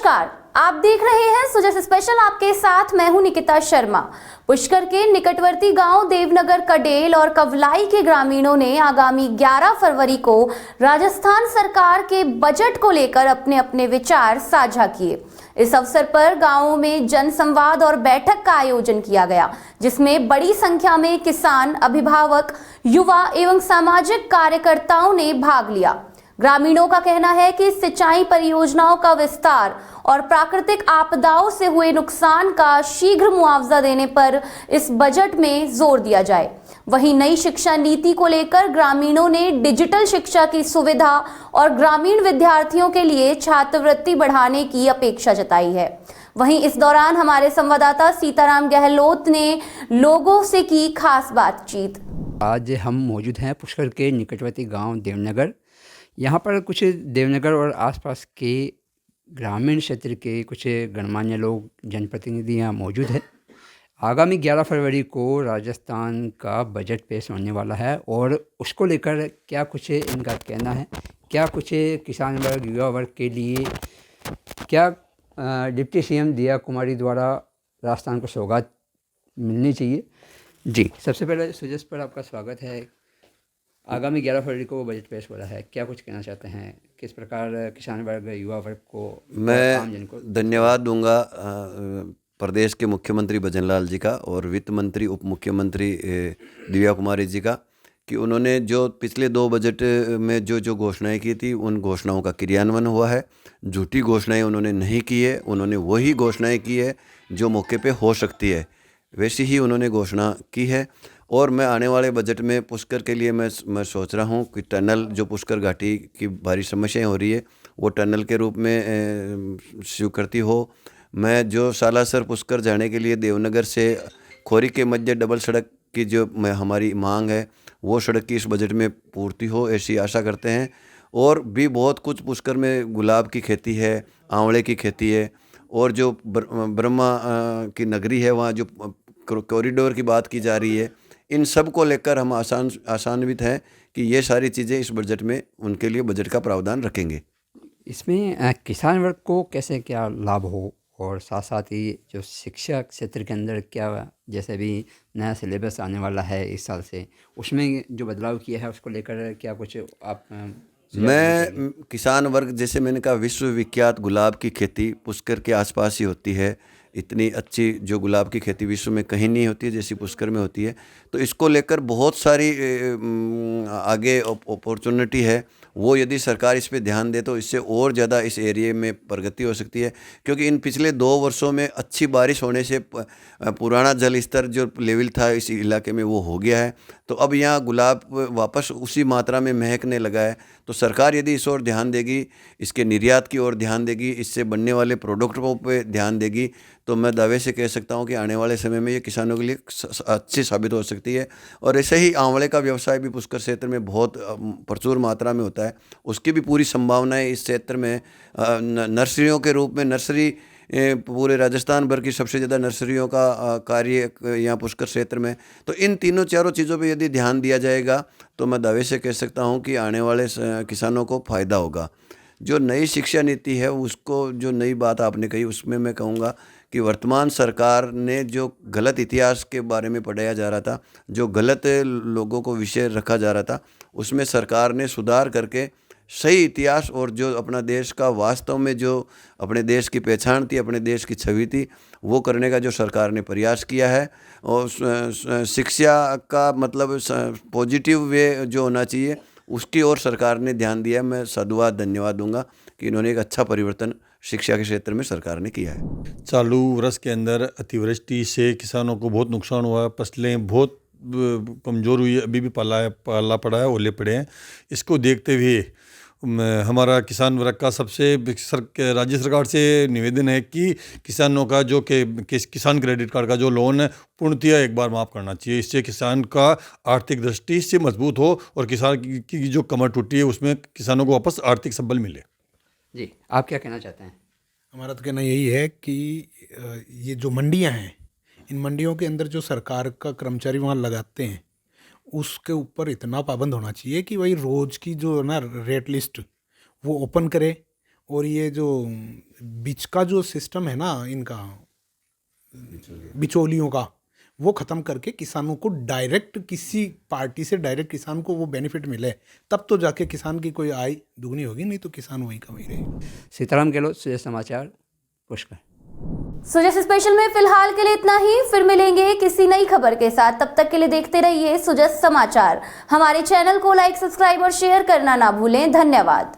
नमस्कार, आप देख रहे हैं सुजस स्पेशल। आपके साथ मैं हूं निकिता शर्मा। पुष्कर के निकटवर्ती गांव देवनगर कडेल और कवलाई के ग्रामीणों ने आगामी 11 फरवरी को राजस्थान सरकार के बजट को लेकर अपने अपने विचार साझा किए। इस अवसर पर गांवों में जन संवाद और बैठक का आयोजन किया गया, जिसमें बड़ी संख्या में किसान, अभिभावक, युवा एवं सामाजिक कार्यकर्ताओं ने भाग लिया। ग्रामीणों का कहना है कि सिंचाई परियोजनाओं का विस्तार और प्राकृतिक आपदाओं से हुए नुकसान का शीघ्र मुआवजा देने पर इस बजट में जोर दिया जाए। वहीं नई शिक्षा नीति को लेकर ग्रामीणों ने डिजिटल शिक्षा की सुविधा और ग्रामीण विद्यार्थियों के लिए छात्रवृत्ति बढ़ाने की अपेक्षा जताई है। वहीं इस दौरान हमारे संवाददाता सीताराम गहलोत ने लोगों से की खास बातचीत। आज हम मौजूद हैं पुष्कर के निकटवर्ती गांव देवनगर। यहाँ पर कुछ देवनगर और आसपास के ग्रामीण क्षेत्र के कुछ गणमान्य लोग, जनप्रतिनिधि यहाँ मौजूद हैं। आगामी 11 फरवरी को राजस्थान का बजट पेश होने वाला है और उसको लेकर क्या कुछ इनका कहना है, क्या कुछ किसान वर्ग, युवा वर्ग के लिए क्या डिप्टी सीएम दिया कुमारी द्वारा राजस्थान को सौगात मिलनी चाहिए। जी, सबसे पहले सुजस पर आपका स्वागत है। आगामी 11 फरवरी को बजट पेश हो रहा है, क्या कुछ कहना चाहते हैं, किस प्रकार किसान वर्ग, युवा वर्ग को, आम जन को? मैं धन्यवाद दूंगा प्रदेश के मुख्यमंत्री भजनलाल जी का और वित्त मंत्री, उप मुख्यमंत्री दिव्या कुमारी जी का, कि उन्होंने जो पिछले 2 बजट में जो घोषणाएं की थी, उन घोषणाओं का क्रियान्वयन हुआ है। झूठी घोषणाएं उन्होंने नहीं की है, उन्होंने वही घोषणाएं की है जो मौके पे हो सकती है, वैसी ही उन्होंने घोषणा की है। और मैं आने वाले बजट में पुष्कर के लिए मैं सोच रहा हूँ कि टनल, जो पुष्कर घाटी की भारी समस्याएं हो रही है, वो टनल के रूप में स्वीकृति हो। मैं जो सालासर पुष्कर जाने के लिए देवनगर से खोरी के मध्य डबल सड़क की जो हमारी मांग है, वो सड़क की इस बजट में पूर्ति हो, ऐसी आशा करते हैं। और भी बहुत कुछ पुष्कर में गुलाब की खेती है, आंवले की खेती है, और जो ब्रह्मा की नगरी है, वहाँ जो कॉरिडोर की बात की जा रही है, इन सब को लेकर हम आशान्वित हैं कि ये सारी चीज़ें इस बजट में उनके लिए बजट का प्रावधान रखेंगे। इसमें किसान वर्ग को कैसे क्या लाभ हो, और साथ साथ ही जो शिक्षा क्षेत्र के अंदर क्या, जैसे भी नया सिलेबस आने वाला है इस साल से, उसमें जो बदलाव किया है उसको लेकर क्या कुछ आप मैं किसान वर्ग, जैसे मैंने कहा, विश्वविख्यात गुलाब की खेती पुष्कर के आसपास ही होती है। इतनी अच्छी जो गुलाब की खेती विश्व में कहीं नहीं होती है जैसी पुष्कर में होती है। तो इसको लेकर बहुत सारी आगे अपॉर्चुनिटी है। वो यदि सरकार इस पे ध्यान दे तो इससे और ज़्यादा इस एरिया में प्रगति हो सकती है, क्योंकि इन पिछले 2 वर्षों में अच्छी बारिश होने से पुराना जल स्तर जो लेवल था इस इलाके में वो हो गया है। तो अब यहाँ गुलाब वापस उसी मात्रा में महकने लगा है। तो सरकार यदि इस ओर ध्यान देगी, इसके निर्यात की ओर ध्यान देगी, इससे बनने वाले प्रोडक्टों पे ध्यान देगी, तो मैं दावे से कह सकता हूँ कि आने वाले समय में ये किसानों के लिए अच्छी साबित हो सकती है। और ऐसे ही आंवले का व्यवसाय भी पुष्कर क्षेत्र में बहुत प्रचुर मात्रा में होता है, उसकी भी पूरी संभावनाएं इस क्षेत्र में। नर्सरियों के रूप में, नर्सरी पूरे राजस्थान भर की सबसे ज़्यादा नर्सरियों का कार्य यहाँ पुष्कर क्षेत्र में। तो इन तीनों चारों चीज़ों पे यदि ध्यान दिया जाएगा तो मैं दावे से कह सकता हूँ कि आने वाले किसानों को फ़ायदा होगा। जो नई शिक्षा नीति है, उसको, जो नई बात आपने कही, उसमें मैं कहूँगा कि वर्तमान सरकार ने जो गलत इतिहास के बारे में पढ़ाया जा रहा था, जो गलत लोगों को विषय रखा जा रहा था, उसमें सरकार ने सुधार करके सही इतिहास और जो अपना देश का वास्तव में जो अपने देश की पहचान थी, अपने देश की छवि थी, वो करने का जो सरकार ने प्रयास किया है। और शिक्षा का मतलब पॉजिटिव वे जो होना चाहिए, उसकी ओर सरकार ने ध्यान दिया। मैं साधुवाद, धन्यवाद दूंगा कि इन्होंने एक अच्छा परिवर्तन शिक्षा के क्षेत्र में सरकार ने किया है। चालू वर्ष के अंदर अतिवृष्टि से किसानों को बहुत नुकसान हुआ, फसलें बहुत कमज़ोर हुई, अभी भी पाला पड़ा है, ओले पड़े हैं। इसको देखते हुए हमारा किसान वर्ग का सबसे राज्य सरकार से निवेदन है कि किसानों का जो किसान क्रेडिट कार्ड का जो लोन है, पूर्णतः एक बार माफ़ करना चाहिए। इससे किसान का आर्थिक दृष्टि से मजबूत हो और किसान की जो कमर टूटी है उसमें किसानों को वापस आर्थिक सबल मिले। जी, आप क्या कहना चाहते हैं? हमारा तो कहना यही है कि ये जो मंडियां हैं, इन मंडियों के अंदर जो सरकार का कर्मचारी वहाँ लगाते हैं, उसके ऊपर इतना पाबंद होना चाहिए कि भाई रोज़ की जो है ना रेट लिस्ट वो ओपन करे और ये जो बीच का जो सिस्टम है ना इनका बिचौलियों का, वो ख़त्म करके किसानों को डायरेक्ट किसी पार्टी से डायरेक्ट किसान को वो बेनिफिट मिले, तब तो जाके किसान की कोई आय दुगनी होगी, नहीं तो किसान वहीं का वहीं रहेगा। सीताराम गहलोत, सुजय समाचार, पुष्कर। सुजय स्पेशल में फिलहाल के लिए इतना ही, फिर मिलेंगे किसी नई खबर के साथ। तब तक के लिए देखते रहिए सुजय समाचार। हमारे चैनल को लाइक, सब्सक्राइब और शेयर करना ना भूलें। धन्यवाद।